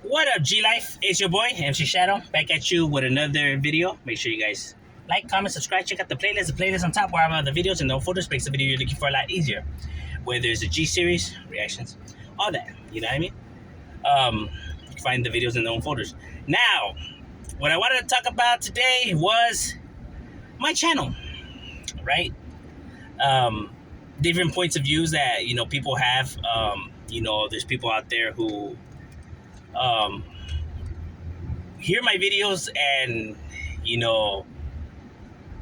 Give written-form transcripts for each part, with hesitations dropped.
What up, G Life? It's your boy, MC Shadow, back at you with another video. Make sure you guys like, comment, subscribe, check out the playlist. The playlist on top where I have other videos and no folders makes the video you're looking for a lot easier. Whether it's a G series, reactions, all that. You know what I mean? You can find the videos in their own folders. Now, what I wanted to talk about today was my channel, right? Um, Different points of views that people have. There's people out there who um, hear my videos and you know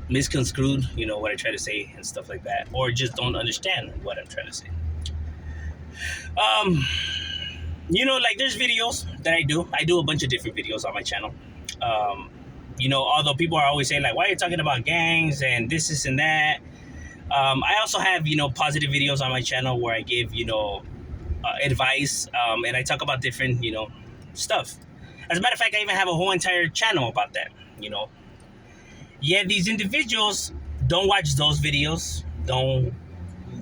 misconstrued what I try to say and stuff like that, or just don't understand what I'm trying to say. um like there's videos that I do a bunch of different videos on my channel. Although people are always saying like, why are you talking about gangs and this and that. I also have positive videos on my channel where I give advice, and I talk about different stuff. As a matter of fact, I even have a whole entire channel about that. Yeah, these individuals don't watch those videos, don't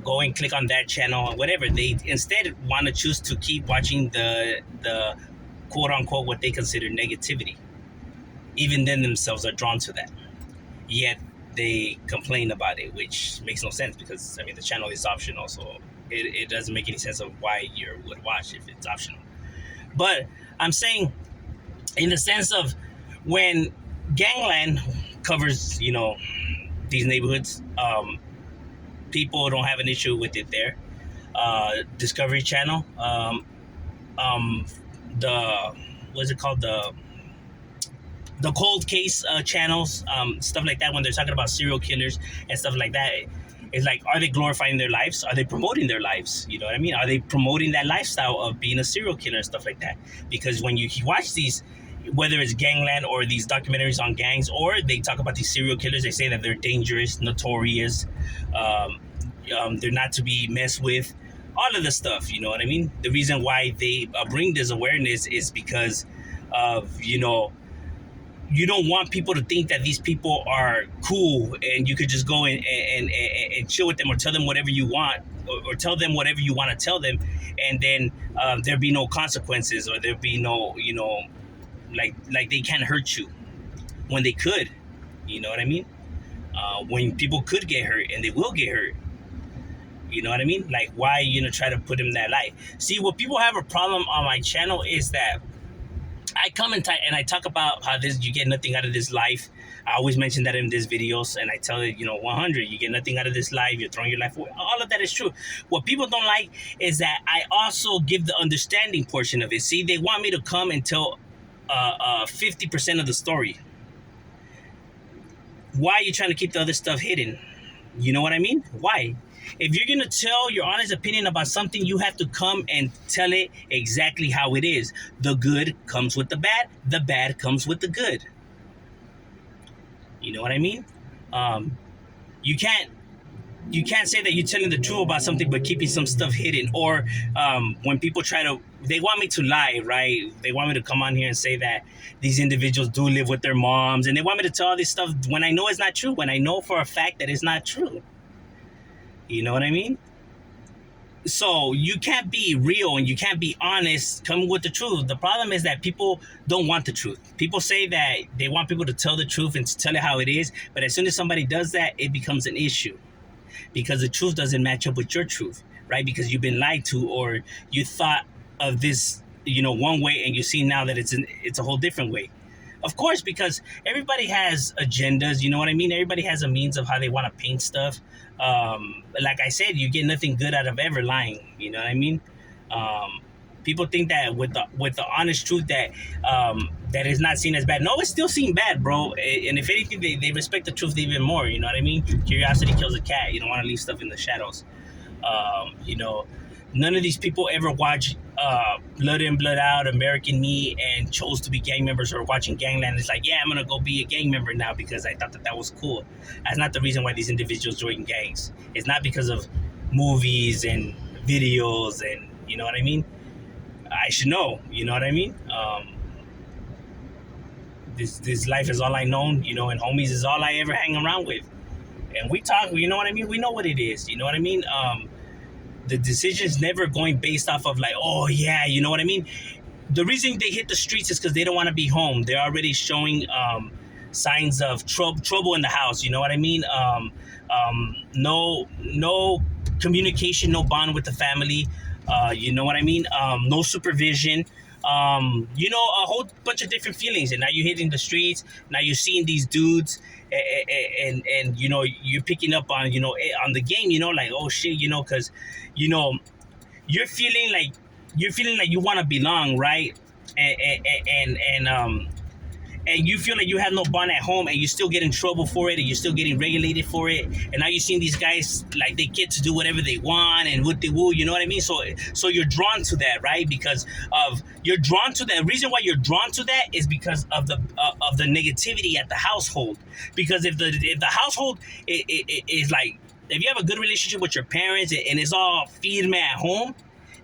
go and click on that channel or whatever. They instead want to choose to keep watching the quote unquote what they consider negativity. Even then themselves are drawn to that. Yet they complain about it, which makes no sense because the channel is optional, so it doesn't make any sense of why you would watch if it's optional. But I'm saying in the sense of when gangland covers these neighborhoods, people don't have an issue with it there. Discovery Channel, the what's it called, the cold case channels, stuff like that, when they're talking about serial killers and stuff like that. It's like, are they glorifying their lives? Are they promoting their lives? You know what I mean? Are they promoting that lifestyle of being a serial killer and stuff like that? Because when you watch these, whether it's gangland or these documentaries on gangs, or they talk about these serial killers, they say that they're dangerous, notorious, they're not to be messed with, all of the stuff. You know what I mean? The reason why they bring this awareness is because of you don't want people to think that these people are cool and you could just go and chill with them, or tell them whatever you want, or tell them whatever you want to tell them, and then there be no consequences, or there be no like they can't hurt you when they could. You know what I mean? When people could get hurt, and they will get hurt. You know what I mean? Like, why try to put them in that light? See, what people have a problem on my channel is that I come and I talk about how you get nothing out of this life. I always mention that in these videos, and I tell it, 100, you get nothing out of this life. You're throwing your life away. All of that is true. What people don't like is that I also give the understanding portion of it. See, they want me to come and tell 50% of the story. Why are you trying to keep the other stuff hidden? You know what I mean? Why? If you're going to tell your honest opinion about something, you have to come and tell it exactly how it is. The good comes with the bad comes with the good. You know what I mean? You can't say that you're telling the truth about something but keeping some stuff hidden. Or when people they want me to lie, right? They want me to come on here and say that these individuals do live with their moms, and they want me to tell all this stuff when I know it's not true, when I know for a fact that it's not true. You know what I mean? So you can't be real and you can't be honest, come with the truth. The problem is that people don't want the truth. People say that they want people to tell the truth and to tell it how it is, but as soon as somebody does that, it becomes an issue because the truth doesn't match up with your truth, right? Because you've been lied to, or you thought of this one way, and you see now that it's a whole different way. Of course, because everybody has agendas, you know what I mean? Everybody has a means of how they want to paint stuff. Like I said, you get nothing good out of ever lying, you know what I mean? People think that with the honest truth that that is not seen as bad. No, it's still seen bad, bro. And if anything, they respect the truth even more, you know what I mean? Curiosity kills a cat. You don't want to leave stuff in the shadows. None of these people ever watch Blood In, Blood Out, American Me, and chose to be gang members, or watching Gangland. It's like, yeah, I'm gonna go be a gang member now because I thought that was cool. That's not the reason why these individuals join gangs. It's not because of movies and videos, and you know what I mean? I should know, you know what I mean? This life is all I known, and homies is all I ever hang around with. And we talk, you know what I mean? We know what it is, you know what I mean? The decision's never going based off of like, oh yeah, you know what I mean? the reason they hit the streets is because they don't want to be home. They're already showing signs of trouble in the house. You know what I mean? No communication, no bond with the family. You know what I mean? No supervision. A whole bunch of different feelings. And now you're hitting the streets. Now you're seeing these dudes, and you're picking up on on the game. Like, oh shit, because you know you're feeling like you want to belong, right? And you feel like you have no bond at home, and you still get in trouble for it, and you're still getting regulated for it. And now you're seeing these guys like they get to do whatever they want and what they will. You know what I mean? So you're drawn to that, right? Because you're drawn to that. The reason why you're drawn to that is because of the negativity at the household. Because if the household is like, if you have a good relationship with your parents and it's all firme at home,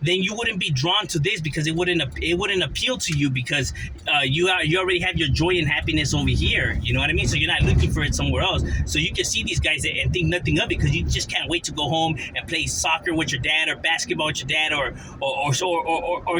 then you wouldn't be drawn to this, because it wouldn't appeal to you, because you already have your joy and happiness over here. You know what I mean? So you're not looking for it somewhere else. So you can see these guys and think nothing of it, because you just can't wait to go home and play soccer with your dad, or basketball with your dad, or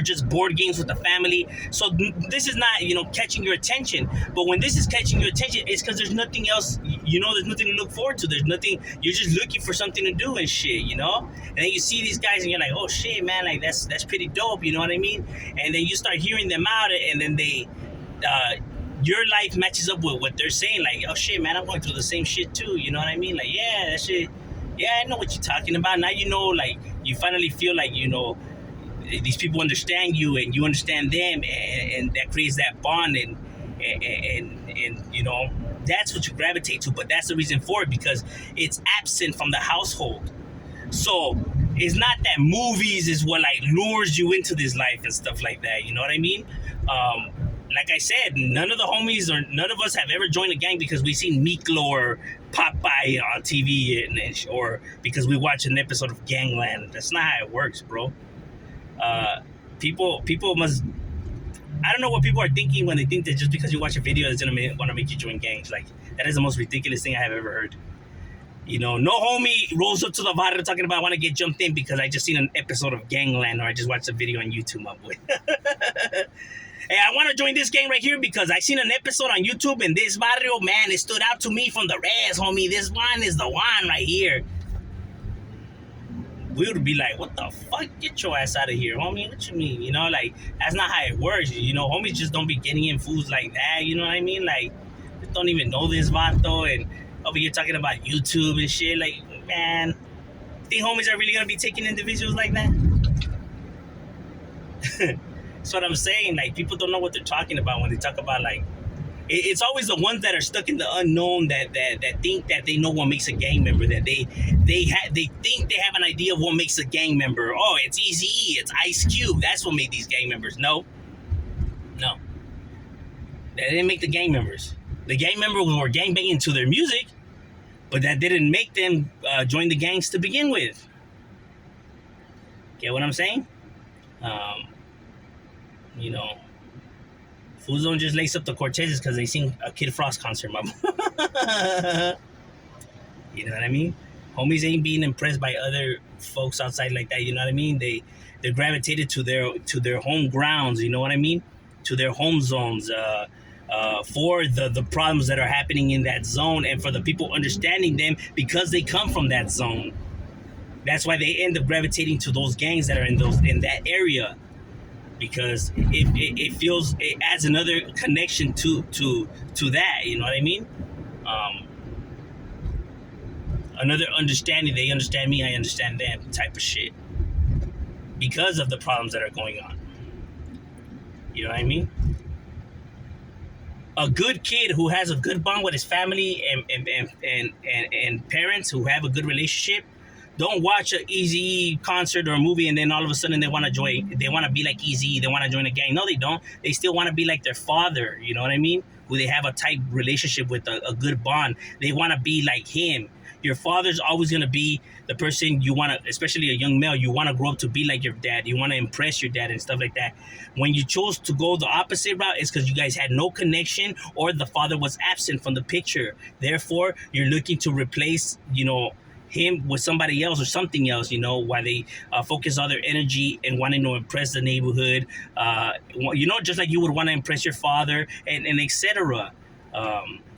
just board games with the family. So this is not catching your attention. But when this is catching your attention, it's because there's nothing else. There's nothing to look forward to. There's nothing. You're just looking for something to do and shit. And then you see these guys and you're like, oh shit, man. Like that's pretty dope, you know what I mean? And then you start hearing them out, and then your life matches up with what they're saying. Like, oh shit, man, I'm going through the same shit too. You know what I mean? Like, yeah, that shit. Yeah, I know what you're talking about. Now like you finally feel like these people understand you, and you understand them, and that creates that bond, and that's what you gravitate to. But that's the reason for it, because it's absent from the household. So it's not that movies is what like lures you into this life and stuff like that. You know what I mean? Like I said, none of the homies or none of us have ever joined a gang because we've seen Miklo or Popeye on TV, or because we watch an episode of Gangland. That's not how it works, bro. People must. I don't know what people are thinking when they think that just because you watch a video, it's gonna want to make you join gangs. Like, that is the most ridiculous thing I have ever heard. No homie rolls up to the bar talking about I want to get jumped in because I just seen an episode of Gangland, or I just watched a video on YouTube, my boy. Hey, I want to join this gang right here because I seen an episode on YouTube, and this barrio, man, it stood out to me from the rest, homie. This one is the one right here. We would be like, what the fuck? Get your ass out of here, homie. What you mean? Like, that's not how it works. Homies just don't be getting in foods like that. You know what I mean? Like, they don't even know this vato, and over here talking about YouTube and shit. Like, man, think homies are really gonna be taking individuals like that? That's what I'm saying. Like, people don't know what they're talking about when they talk about, like, it's always the ones that are stuck in the unknown that think that they know what makes a gang member, that they think they have an idea of what makes a gang member. Oh, it's Eazy-E, it's Ice Cube. That's what made these gang members. No. That didn't make the gang members. The gang members were gangbanging to their music, but that didn't make them join the gangs to begin with. Get what I'm saying? Fools don't just lace up the Cortezes because they sing a Kid Frost concert, mama. You know what I mean? Homies ain't being impressed by other folks outside like that. You know what I mean? They're gravitated to their home grounds. You know what I mean? To their home zones. For the problems that are happening in that zone, and for the people understanding them because they come from that zone. That's why they end up gravitating to those gangs that are in that area, because it adds another connection to that. You know what I mean? Another understanding. They understand me, I understand them, type of shit, because of the problems that are going on. You know what I mean? A good kid who has a good bond with his family and parents who have a good relationship don't watch an Eazy-E concert or a movie and then all of a sudden they want to be like Eazy-E, they want to join a gang. No, they don't. They still want to be like their father, you know what I mean? Who they have a tight relationship with, a good bond. They want to be like him. Your father's always going to be the person you want to, especially a young male, you want to grow up to be like your dad. You want to impress your dad and stuff like that. When you chose to go the opposite route, it's because you guys had no connection or the father was absent from the picture. Therefore, you're looking to replace, him with somebody else or something else, while they focus all their energy and wanting to impress the neighborhood, just like you would want to impress your father and etc.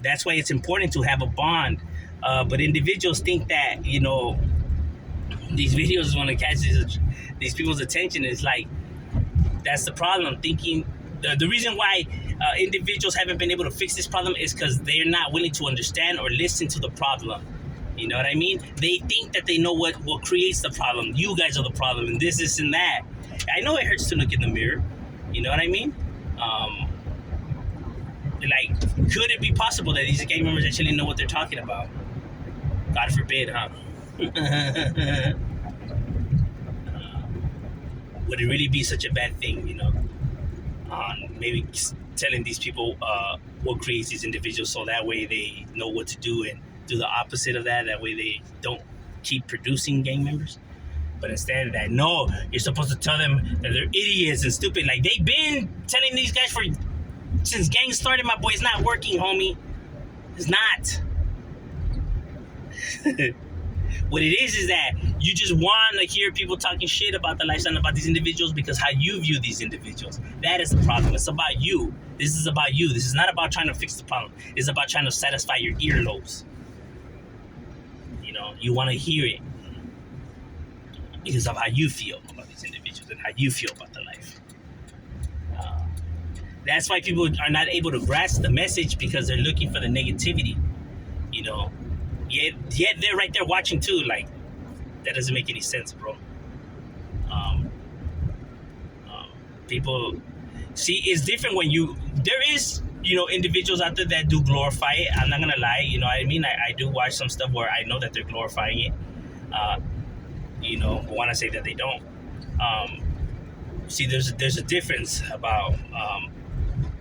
That's why it's important to have a bond. But individuals think that, these videos want to catch these people's attention. It's like, that's the problem. Thinking the reason why individuals haven't been able to fix this problem is because they're not willing to understand or listen to the problem. You know what I mean? They think that they know what creates the problem. You guys are the problem, and this and that. I know it hurts to look in the mirror. You know what I mean? Like, could it be possible that these gang members actually know what they're talking about? God forbid, huh? Would it really be such a bad thing, maybe telling these people what creates these individuals, so that way they know what to do and do the opposite of that. That way they don't keep producing gang members. But instead of that, no, you're supposed to tell them that they're idiots and stupid. Like, they've been telling these guys since gangs started, my boy. It's not working, homie. It's not. What it is that you just want to hear people talking shit about the lifestyle, about these individuals, because how you view these individuals. That is the problem. It's about you. This is about you. This is not about trying to fix the problem. It's about trying to satisfy your earlobes. You want to hear it because of how you feel about these individuals and how you feel about the life. That's why people are not able to grasp the message, because they're looking for the negativity. Yet they're right there watching too. Like, that doesn't make any sense, bro. People see, it's different when there is, individuals out there that do glorify it. I'm not gonna lie, you know what I mean? I do watch some stuff where I know that they're glorifying it. But want to say that they don't. See, there's a difference about,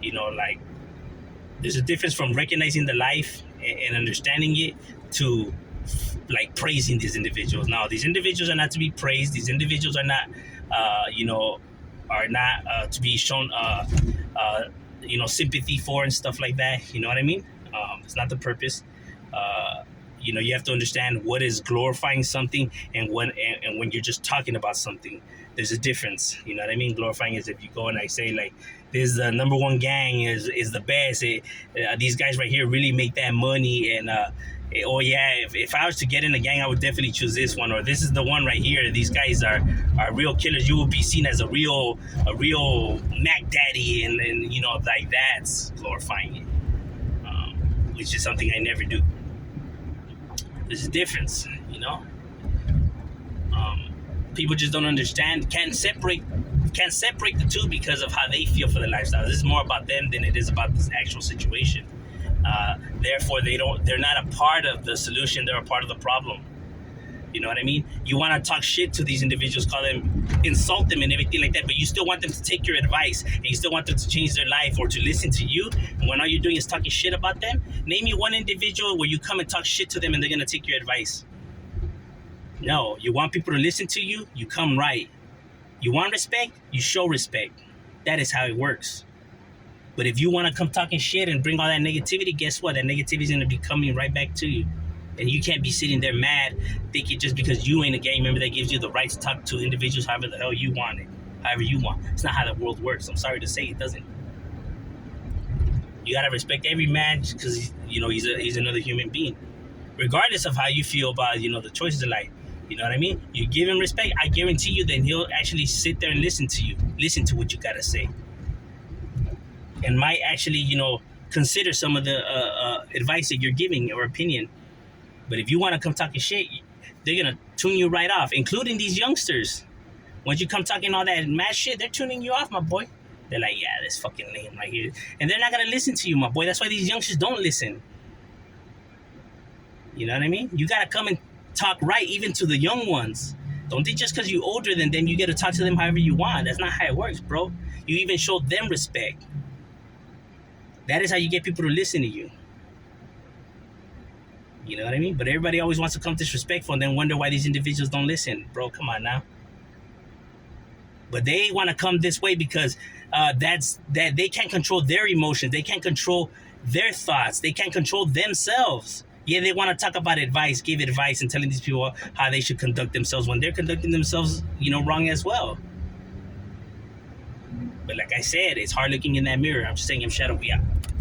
like, there's a difference from recognizing the life and understanding it to, like, praising these individuals. Now, these individuals are not to be praised. These individuals are not, to be shown, sympathy for and stuff like that. You know what I mean? It's not the purpose. You have to understand what is glorifying something and when you're just talking about something. There's a difference. You know what I mean? Glorifying is if you go and I say, like, this is the number one gang is the best. These guys right here really make that money, and if I was to get in a gang, I would definitely choose this one, or this is the one right here. These guys are real killers. You will be seen as a real Mac Daddy, and like, that's glorifying it, which is something I never do. There's a difference, people just don't understand, can't separate the two because of how they feel for the lifestyle. This is more about them than it is about this actual situation. Therefore, they're not a part of the solution. They're a part of the problem. You know what I mean? You want to talk shit to these individuals, call them, insult them and everything like that, but you still want them to take your advice, and you still want them to change their life or to listen to you. And when all you're doing is talking shit about them, name me one individual where you come and talk shit to them and they're going to take your advice. No, you want people to listen to you, you come right. You want respect, you show respect. That is how it works. But if you want to come talking shit and bring all that negativity, guess what? That negativity is going to be coming right back to you. And you can't be sitting there mad, thinking just because you ain't a gang member that gives you the right to talk to individuals however the hell you want it. However you want. It's not how the world works. I'm sorry to say, it doesn't. You got to respect every man because, he's another human being. Regardless of how you feel about, the choices of life. You know what I mean? You give him respect, I guarantee you then he'll actually sit there and listen to you. Listen to what you got to say. And might actually, consider some of the advice that you're giving or opinion. But if you want to come talking shit, they're going to tune you right off, including these youngsters. Once you come talking all that mad shit, they're tuning you off, my boy. They're like, yeah, this fucking lame right here. And they're not going to listen to you, my boy. That's why these youngsters don't listen. You know what I mean? You got to come and talk right even to the young ones. Don't think just because you're older than them, you get to talk to them however you want. That's not how it works, bro. You even show them respect. That is how you get people to listen to you. You know what I mean? But everybody always wants to come disrespectful and then wonder why these individuals don't listen. Bro, come on now. But they want to come this way because they can't control their emotions. They can't control their thoughts. They can't control themselves. Yeah, they want to talk about advice, give advice, and telling these people how they should conduct themselves when they're conducting themselves, wrong as well. But like I said, it's hard looking in that mirror. I'm just saying, M Shadow, we out.